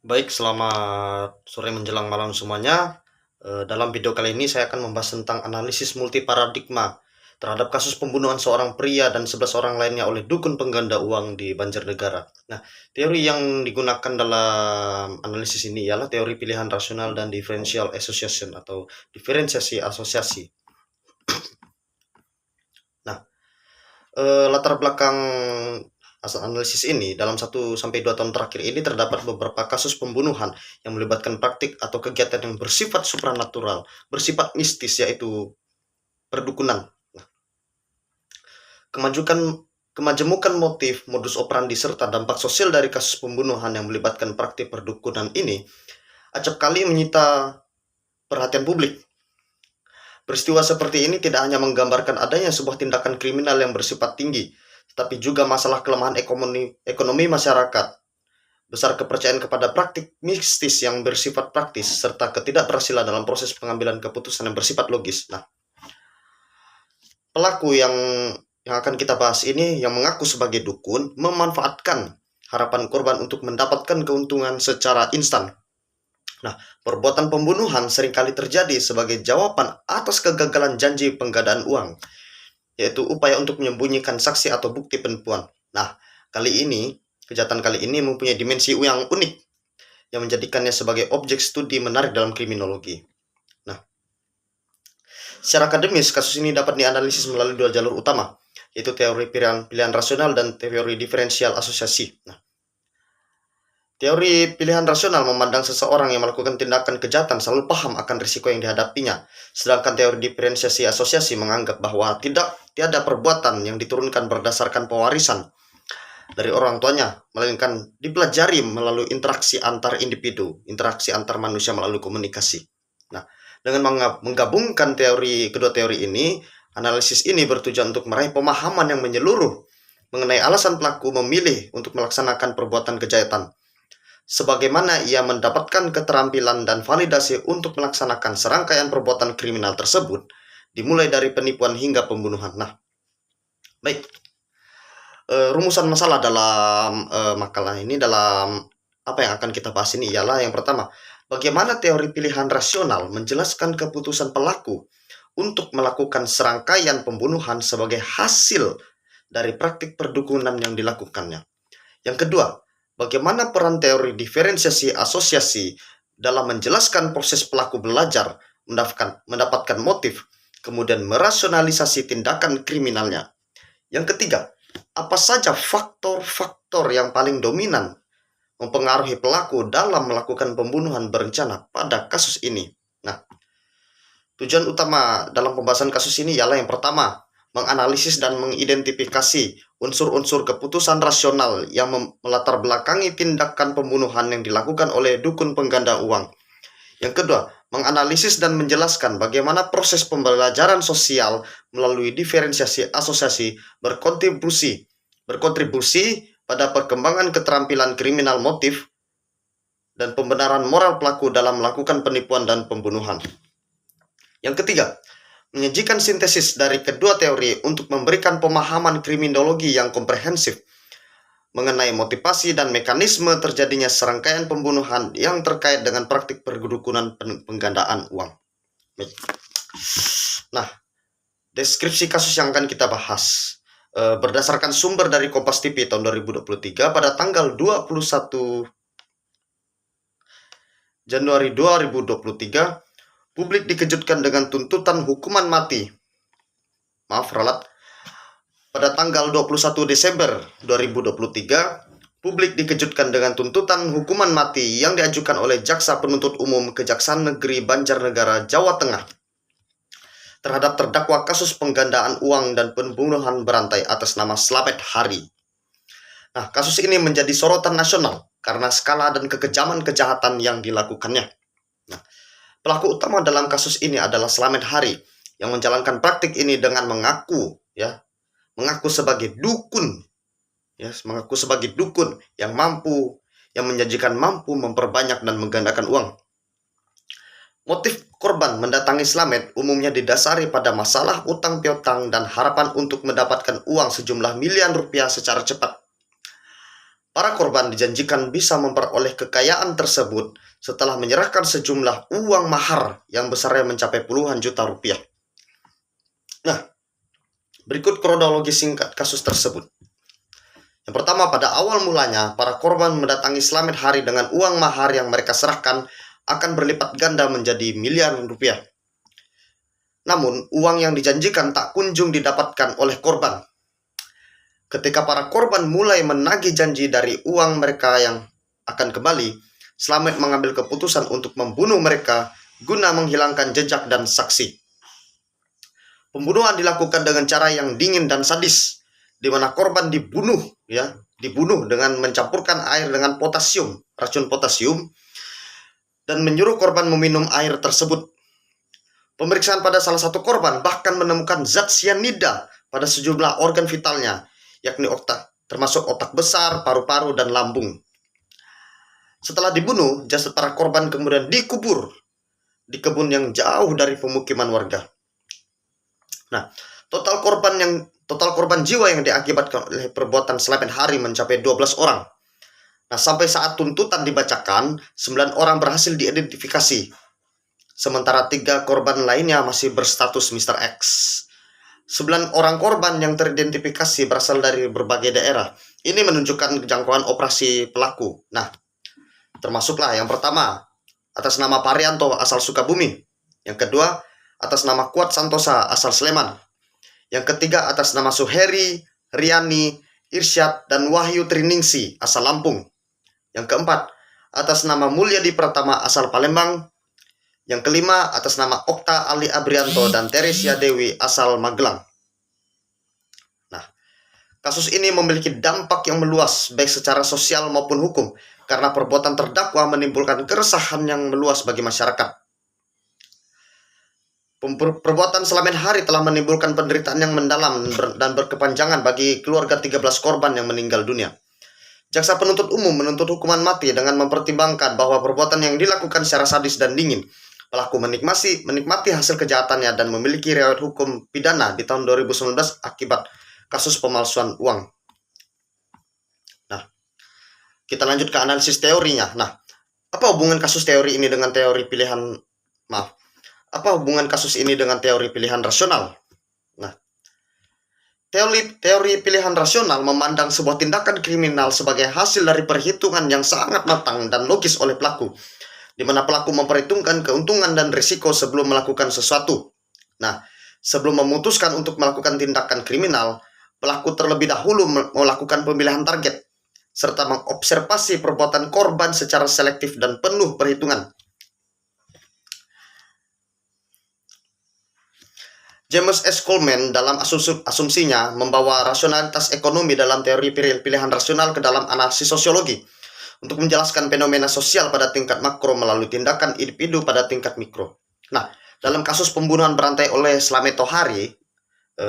Baik, selamat sore menjelang malam semuanya. Dalam video kali ini saya akan membahas tentang analisis multiparadigma terhadap kasus pembunuhan seorang pria dan 11 orang lainnya oleh dukun pengganda uang di Banjarnegara. Nah, teori yang digunakan dalam analisis ini ialah teori pilihan rasional dan differential association atau diferensiasi asosiasi. Nah, latar belakang asal analisis ini, dalam 1 sampai 2 tahun terakhir ini terdapat beberapa kasus pembunuhan yang melibatkan praktik atau kegiatan yang bersifat supranatural, bersifat mistis, yaitu perdukunan. Nah, kemajemukan motif, modus operandi, serta dampak sosial dari kasus pembunuhan yang melibatkan praktik perdukunan ini acap kali menyita perhatian publik. Peristiwa seperti ini tidak hanya menggambarkan adanya sebuah tindakan kriminal yang bersifat tinggi, tetapi juga masalah kelemahan ekonomi masyarakat, besar kepercayaan kepada praktik mistis yang bersifat praktis, serta ketidakberhasilan dalam proses pengambilan keputusan yang bersifat logis. Nah, pelaku yang akan kita bahas ini, yang mengaku sebagai dukun, memanfaatkan harapan korban untuk mendapatkan keuntungan secara instan. Nah, perbuatan pembunuhan seringkali terjadi sebagai jawaban atas kegagalan janji penggadaan uang, yaitu upaya untuk menyembunyikan saksi atau bukti penipuan. Nah, kejahatan kali ini mempunyai dimensi yang unik, yang menjadikannya sebagai objek studi menarik dalam kriminologi. Nah, secara akademis, kasus ini dapat dianalisis melalui 2 jalur utama, yaitu teori pilihan rasional dan teori diferensial asosiasi. Nah, teori pilihan rasional memandang seseorang yang melakukan tindakan kejahatan selalu paham akan risiko yang dihadapinya, sedangkan teori diferensiasi asosiasi menganggap bahwa tiada perbuatan yang diturunkan berdasarkan pewarisan dari orang tuanya, melainkan dipelajari melalui interaksi antar individu, interaksi antar manusia melalui komunikasi. Nah, dengan menggabungkan kedua teori ini, analisis ini bertujuan untuk meraih pemahaman yang menyeluruh mengenai alasan pelaku memilih untuk melaksanakan perbuatan kejahatan, sebagaimana ia mendapatkan keterampilan dan validasi untuk melaksanakan serangkaian perbuatan kriminal tersebut, dimulai dari penipuan hingga pembunuhan. Nah, baik. Rumusan masalah dalam makalah ini, dalam apa yang akan kita bahas ini, ialah yang pertama, bagaimana teori pilihan rasional menjelaskan keputusan pelaku untuk melakukan serangkaian pembunuhan sebagai hasil dari praktik perdukunan yang dilakukannya. Yang kedua, bagaimana peran teori diferensiasi asosiasi dalam menjelaskan proses pelaku belajar, mendapatkan motif, kemudian merasionalisasi tindakan kriminalnya. Yang ketiga, apa saja faktor-faktor yang paling dominan mempengaruhi pelaku dalam melakukan pembunuhan berencana pada kasus ini. Nah, tujuan utama dalam pembahasan kasus ini ialah yang pertama, menganalisis dan mengidentifikasi unsur-unsur keputusan rasional yang melatar belakangi tindakan pembunuhan yang dilakukan oleh dukun pengganda uang. Yang kedua, menganalisis dan menjelaskan bagaimana proses pembelajaran sosial melalui diferensiasi asosiasi berkontribusi pada perkembangan keterampilan kriminal motif dan pembenaran moral pelaku dalam melakukan penipuan dan pembunuhan. Yang ketiga, menyajikan sintesis dari kedua teori untuk memberikan pemahaman kriminologi yang komprehensif mengenai motivasi dan mekanisme terjadinya serangkaian pembunuhan yang terkait dengan praktik perdukunan penggandaan uang. Nah, deskripsi kasus yang akan kita bahas berdasarkan sumber dari Kompas TV tahun 2023 pada tanggal 21 Januari 2023, publik dikejutkan dengan tuntutan hukuman mati. Maaf, ralat. Pada tanggal 21 Desember 2023, publik dikejutkan dengan tuntutan hukuman mati yang diajukan oleh Jaksa Penuntut Umum Kejaksaan Negeri Banjarnegara, Jawa Tengah terhadap terdakwa kasus penggandaan uang dan pembunuhan berantai atas nama Slamet Hari. Nah, kasus ini menjadi sorotan nasional karena skala dan kekejaman kejahatan yang dilakukannya. Nah, pelaku utama dalam kasus ini adalah Slamet Hari yang menjalankan praktik ini dengan mengaku sebagai dukun, mengaku sebagai dukun yang menjanjikan mampu memperbanyak dan menggandakan uang. Motif korban mendatangi Slamet umumnya didasari pada masalah utang piutang dan harapan untuk mendapatkan uang sejumlah miliaran rupiah secara cepat. Para korban dijanjikan bisa memperoleh kekayaan tersebut setelah menyerahkan sejumlah uang mahar yang besarnya mencapai puluhan juta rupiah. Nah, berikut kronologi singkat kasus tersebut. Yang pertama, pada awal mulanya, para korban mendatangi Slamet Hari dengan uang mahar yang mereka serahkan akan berlipat ganda menjadi miliaran rupiah. Namun, uang yang dijanjikan tak kunjung didapatkan oleh korban. Ketika para korban mulai menagih janji dari uang mereka yang akan kembali, Slamet mengambil keputusan untuk membunuh mereka guna menghilangkan jejak dan saksi. Pembunuhan dilakukan dengan cara yang dingin dan sadis, di mana korban dibunuh dengan mencampurkan air dengan racun potasium, dan menyuruh korban meminum air tersebut. Pemeriksaan pada salah satu korban bahkan menemukan zat sianida pada sejumlah organ vitalnya, yakni otak, termasuk otak besar, paru-paru, dan lambung. Setelah dibunuh, jasad para korban kemudian dikubur di kebun yang jauh dari pemukiman warga. Nah, total korban jiwa yang diakibatkan oleh perbuatan Slamet Hari mencapai 12 orang. Nah, sampai saat tuntutan dibacakan, 9 orang berhasil diidentifikasi. Sementara 3 korban lainnya masih berstatus Mr. X. 9 orang korban yang teridentifikasi berasal dari berbagai daerah. Ini menunjukkan kejangkauan operasi pelaku. Nah, termasuklah yang pertama, atas nama Parianto asal Sukabumi. Yang kedua, atas nama Kuat Santosa asal Sleman. Yang ketiga, atas nama Suheri, Riani, Irsyad, dan Wahyu Triningsi asal Lampung. Yang keempat, atas nama Mulyadi Pratama asal Palembang. Yang kelima, atas nama Okta Ali Abrianto dan Teresia Dewi asal Magelang. Nah, kasus ini memiliki dampak yang meluas baik secara sosial maupun hukum karena perbuatan terdakwa menimbulkan keresahan yang meluas bagi masyarakat. Perbuatan Slamet Hari telah menimbulkan penderitaan yang mendalam dan berkepanjangan bagi keluarga 13 korban yang meninggal dunia. Jaksa penuntut umum menuntut hukuman mati dengan mempertimbangkan bahwa perbuatan yang dilakukan secara sadis dan dingin. Pelaku menikmati hasil kejahatannya dan memiliki riwayat hukum pidana di tahun 2019 akibat kasus pemalsuan uang. Nah, kita lanjut ke analisis teorinya. Nah, apa hubungan kasus teori ini dengan teori pilihan rasional? Nah, teori pilihan rasional memandang sebuah tindakan kriminal sebagai hasil dari perhitungan yang sangat matang dan logis oleh pelaku, di mana pelaku memperhitungkan keuntungan dan risiko sebelum melakukan sesuatu. Nah, sebelum memutuskan untuk melakukan tindakan kriminal, pelaku terlebih dahulu melakukan pemilihan target, serta mengobservasi perbuatan korban secara selektif dan penuh perhitungan. James S. Coleman dalam asumsinya membawa rasionalitas ekonomi dalam teori pilihan rasional ke dalam analisis sosiologi untuk menjelaskan fenomena sosial pada tingkat makro melalui tindakan individu pada tingkat mikro. Nah, dalam kasus pembunuhan berantai oleh Slamet Hari,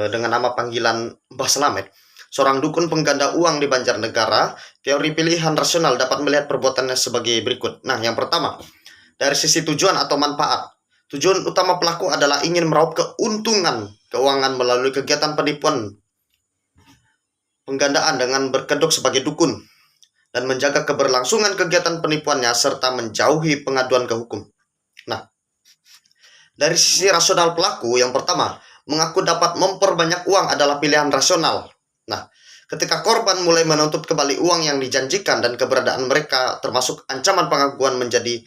dengan nama panggilan Mbah Slamet, seorang dukun pengganda uang di Banjarnegara, teori pilihan rasional dapat melihat perbuatannya sebagai berikut. Nah, yang pertama, dari sisi tujuan atau manfaat. Tujuan utama pelaku adalah ingin meraup keuntungan keuangan melalui kegiatan penipuan penggandaan dengan berkedok sebagai dukun, dan menjaga keberlangsungan kegiatan penipuannya serta menjauhi pengaduan ke hukum. Nah, dari sisi rasional pelaku, yang pertama, mengaku dapat memperbanyak uang adalah pilihan rasional. Nah, ketika korban mulai menuntut kembali uang yang dijanjikan dan keberadaan mereka termasuk ancaman pengakuan menjadi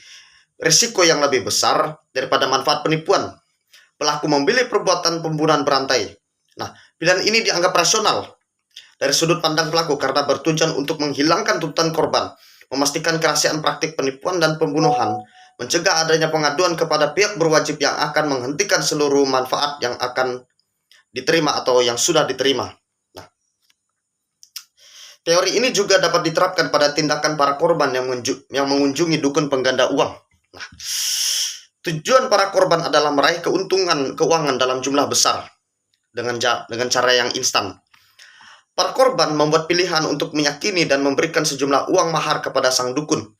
risiko yang lebih besar daripada manfaat penipuan, pelaku memilih perbuatan pembunuhan berantai. Nah, pilihan ini dianggap rasional dari sudut pandang pelaku karena bertujuan untuk menghilangkan tuntutan korban, memastikan kerahasiaan praktik penipuan dan pembunuhan, mencegah adanya pengaduan kepada pihak berwajib yang akan menghentikan seluruh manfaat yang akan diterima atau yang sudah diterima. Nah, teori ini juga dapat diterapkan pada tindakan para korban yang mengunjungi dukun pengganda uang. Nah, tujuan para korban adalah meraih keuntungan keuangan dalam jumlah besar dengan cara yang instan. Para korban membuat pilihan untuk meyakini dan memberikan sejumlah uang mahar kepada sang dukun.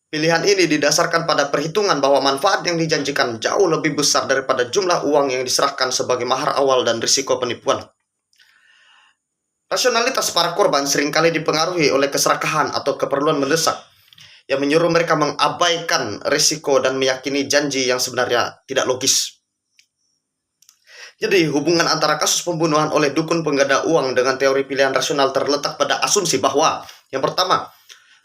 Pilihan ini didasarkan pada perhitungan bahwa manfaat yang dijanjikan jauh lebih besar daripada jumlah uang yang diserahkan sebagai mahar awal dan risiko penipuan. Rasionalitas para korban seringkali dipengaruhi oleh keserakahan atau keperluan mendesak yang menyuruh mereka mengabaikan risiko dan meyakini janji yang sebenarnya tidak logis. Jadi, hubungan antara kasus pembunuhan oleh dukun pengganda uang dengan teori pilihan rasional terletak pada asumsi bahwa, yang pertama,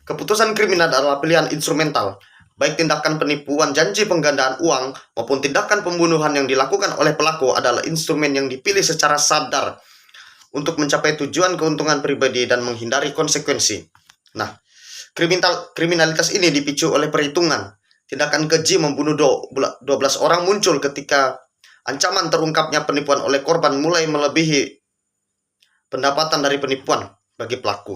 keputusan kriminal adalah pilihan instrumental, baik tindakan penipuan janji penggandaan uang maupun tindakan pembunuhan yang dilakukan oleh pelaku adalah instrumen yang dipilih secara sadar untuk mencapai tujuan keuntungan pribadi dan menghindari konsekuensi. Nah, kriminalitas ini dipicu oleh perhitungan. Tindakan keji membunuh 12 orang muncul ketika ancaman terungkapnya penipuan oleh korban mulai melebihi pendapatan dari penipuan bagi pelaku.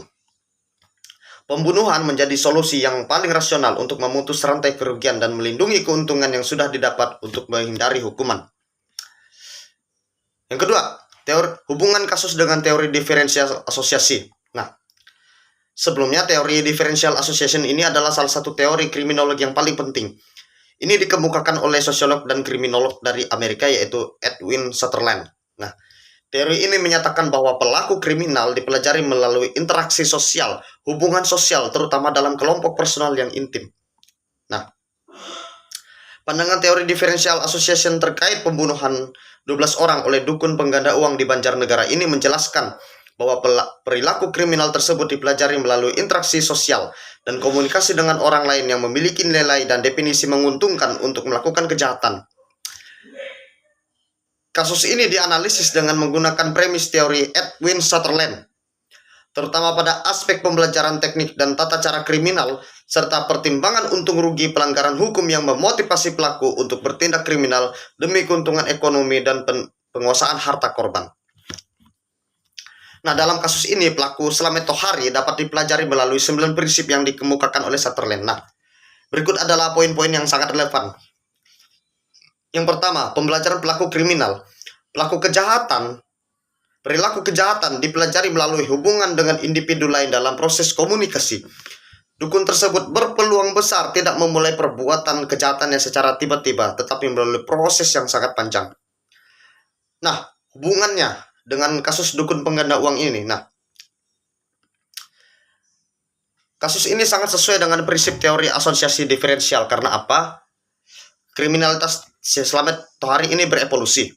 Pembunuhan menjadi solusi yang paling rasional untuk memutus rantai kerugian dan melindungi keuntungan yang sudah didapat untuk menghindari hukuman. Yang kedua, hubungan kasus dengan teori diferensial asosiasi. Nah, sebelumnya teori differential association ini adalah salah satu teori kriminologi yang paling penting. Ini dikemukakan oleh sosiolog dan kriminolog dari Amerika yaitu Edwin Sutherland. Nah, teori ini menyatakan bahwa pelaku kriminal dipelajari melalui interaksi sosial, hubungan sosial terutama dalam kelompok personal yang intim. Nah, pandangan teori differential association terkait pembunuhan 12 orang oleh dukun pengganda uang di Banjarnegara ini menjelaskan bahwa perilaku kriminal tersebut dipelajari melalui interaksi sosial dan komunikasi dengan orang lain yang memiliki nilai dan definisi menguntungkan untuk melakukan kejahatan. Kasus ini dianalisis dengan menggunakan premis teori Edwin Sutherland, terutama pada aspek pembelajaran teknik dan tata cara kriminal, serta pertimbangan untung rugi pelanggaran hukum yang memotivasi pelaku untuk bertindak kriminal demi keuntungan ekonomi dan penguasaan harta korban. Nah, dalam kasus ini, pelaku Slamet Tohari dapat dipelajari melalui 9 prinsip yang dikemukakan oleh Sutherland. Nah, berikut adalah poin-poin yang sangat relevan. Yang pertama, pembelajaran pelaku kriminal. Perilaku kejahatan dipelajari melalui hubungan dengan individu lain dalam proses komunikasi. Dukun tersebut berpeluang besar tidak memulai perbuatan kejahatannya secara tiba-tiba, tetapi melalui proses yang sangat panjang. Nah, hubungannya dengan kasus dukun pengganda uang ini. Nah, kasus ini sangat sesuai dengan prinsip teori asosiasi diferensial. Karena apa? Kriminalitas Slamet Tohari ini berevolusi.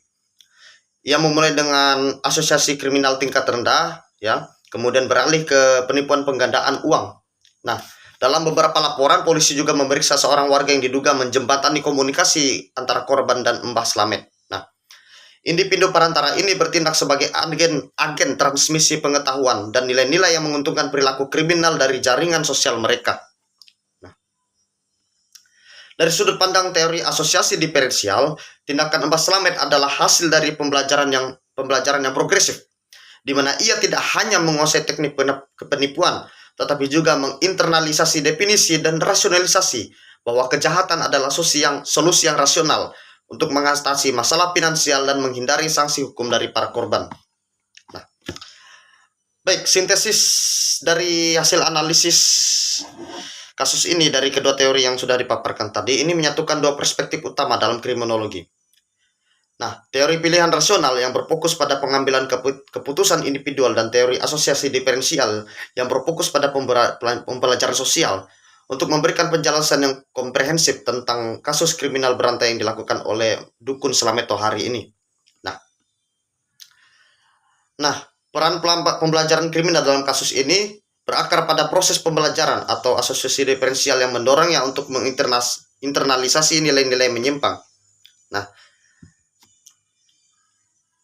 Ia memulai dengan asosiasi kriminal tingkat rendah, ya, kemudian beralih ke penipuan penggandaan uang. Nah, dalam beberapa laporan, polisi juga memeriksa seorang warga yang diduga menjembatani komunikasi antara korban dan Mbah Slamet. Nah, individu perantara ini bertindak sebagai agen transmisi pengetahuan dan nilai-nilai yang menguntungkan perilaku kriminal dari jaringan sosial mereka. Nah, dari sudut pandang teori asosiasi diferensial, tindakan Mbah Slamet adalah hasil dari pembelajaran yang progresif, di mana ia tidak hanya menguasai teknik penipuan, tetapi juga menginternalisasi definisi dan rasionalisasi bahwa kejahatan adalah solusi yang rasional untuk mengatasi masalah finansial dan menghindari sanksi hukum dari para korban. Nah, baik, sintesis dari hasil analisis kasus ini dari kedua teori yang sudah dipaparkan tadi ini menyatukan dua perspektif utama dalam kriminologi. Nah, teori pilihan rasional yang berfokus pada pengambilan keputusan individual dan teori asosiasi diferensial yang berfokus pada pembelajaran sosial untuk memberikan penjelasan yang komprehensif tentang kasus kriminal berantai yang dilakukan oleh dukun Slamet Tohari ini. Nah, peran pembelajaran kriminal dalam kasus ini berakar pada proses pembelajaran atau asosiasi diferensial yang mendorongnya untuk menginternalisasi nilai-nilai menyimpang.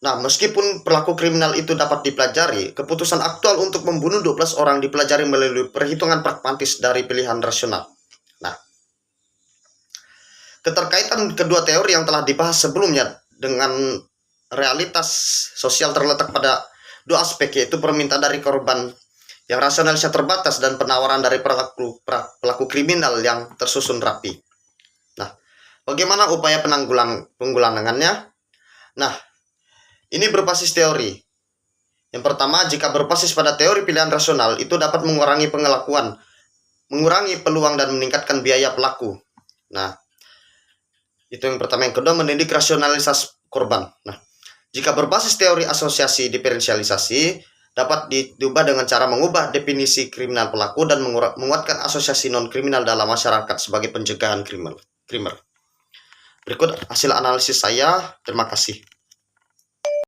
Nah, meskipun perilaku kriminal itu dapat dipelajari, keputusan aktual untuk membunuh 12 orang dipelajari melalui perhitungan pragmatis dari pilihan rasional. Nah, keterkaitan kedua teori yang telah dibahas sebelumnya dengan realitas sosial terletak pada dua aspek, yaitu permintaan dari korban yang rasionalisnya terbatas dan penawaran dari pelaku kriminal yang tersusun rapi. Nah, bagaimana upaya penanggulangannya? Nah, ini berbasis teori. Yang pertama, jika berbasis pada teori pilihan rasional, itu dapat mengurangi peluang dan meningkatkan biaya pelaku. Nah, itu yang pertama. Yang kedua, mendidik rasionalisasi korban. Nah, jika berbasis teori asosiasi diferensialisasi, dapat diubah dengan cara mengubah definisi kriminal pelaku dan menguatkan asosiasi non-kriminal dalam masyarakat sebagai pencegahan krimer. Berikut hasil analisis saya. Terima kasih.